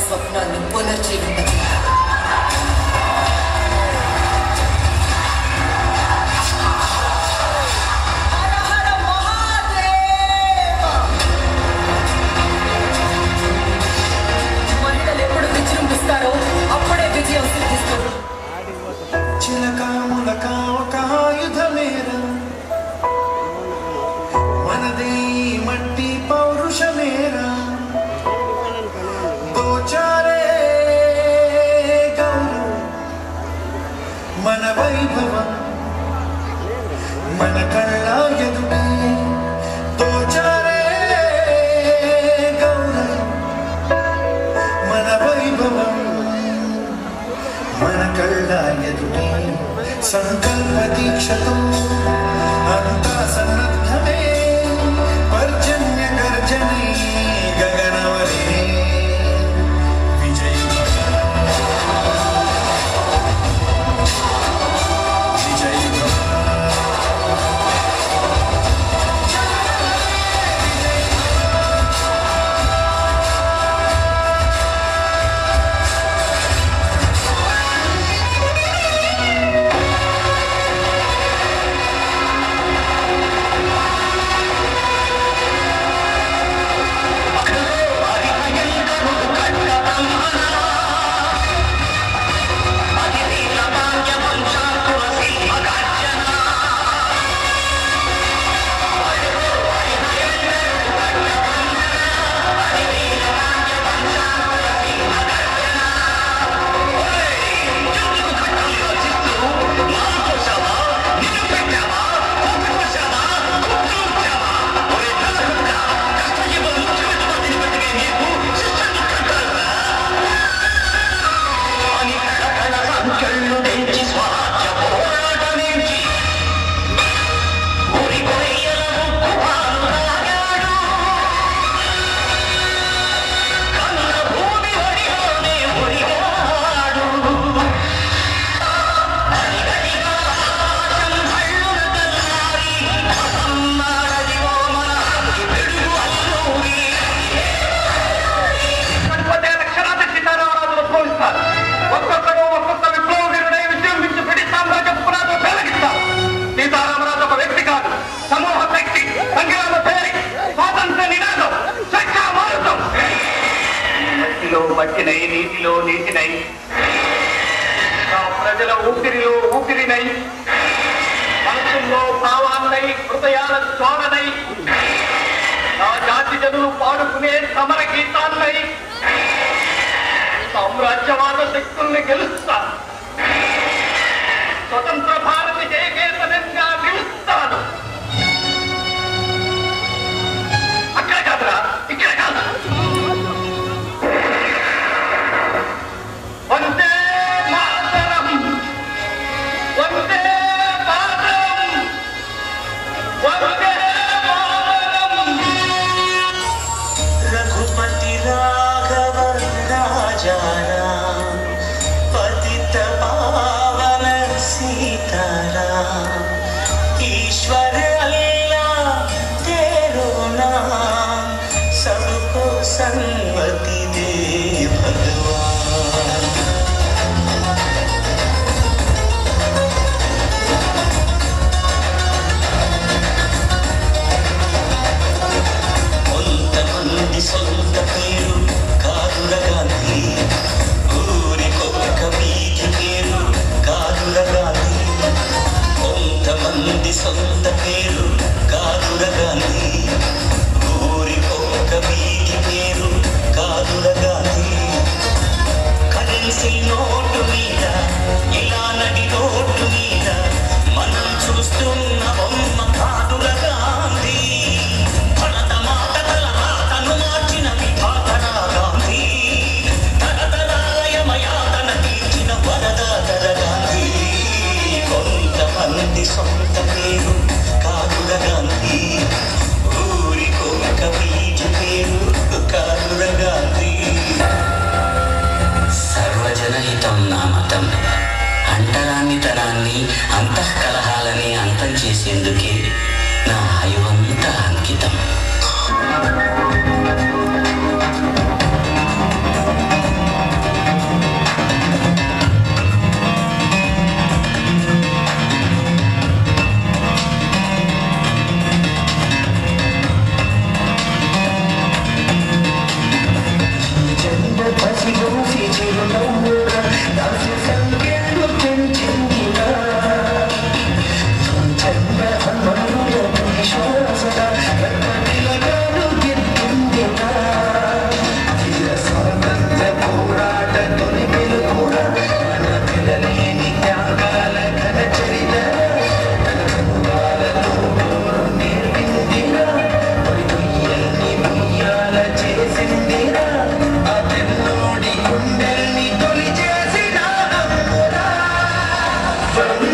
స్వప్నాన్ని పునర్జీవింపజేయాలి. మహిళలు ఎప్పుడు విజృంభిస్తారో అప్పుడే విజయం సిద్ధిస్తుంది. చిలకాములక ఒక ఆయుధమేరా మనదే మట్టి పౌరుషమేరా గోచారే గౌరవం మన వైభవం మన కళ్ళ ఎదుటే తోచారే గౌరవం మన వైభవం మన కళ్ళ ఎదుటే సంకల్ప దీక్షతో అంతా సన్నద్ధమే పర్జన్య గర్జనే గగనవరే విజయ మట్టినై నీటిలో నీటినై నా ప్రజల ఊపిరిలో ఊపిరినై మనసుల్లో భావాన్నై హృదయాల జ్వాలనై నా జాతి జనులు పాడుకునే సమర గీతాన్నై సామ్రాజ్యవాద శక్తుల్ని గెలుస్తాను. స్వతంత్ర భారత జయకేతనంగా నిలుస్తాను. ईश्वर अल्लाह तेरो नाम सबको सन्मति दे भगवान। కొంతమంది సొంత పేరు కాదుర గాంధీ, ఊరికొక్క వీధి పేరు కాదుర గాంధీ. కొంతమంది సొంత పేరు కాదుర గాంధీ, ఊరికొక్క వీధి పేరు కాదుర గాంధీ. కరెన్సీ నోటు మీద ఇలా నడి రోడ్డు మీద మనం చూస్తున్న బొమ్మ కాదుర గాంధీ. భరత మాత తల రాతను మార్చిన విధాతరా గాంధీ, తరతరాలయమయాతన తీర్చిన వరదాతర గాంధీ. కొంతమంది సొంత పేరు కాదుర గాంధీ, ఊరికొక్క వీధి పేరు కాదుర గాంధీ. సర్వజనహితం నా మతం, అంటరానితనాన్ని అంతఃకలహాలని అంతం చేసేందుకే నా ఆయువంతా అంకితం. But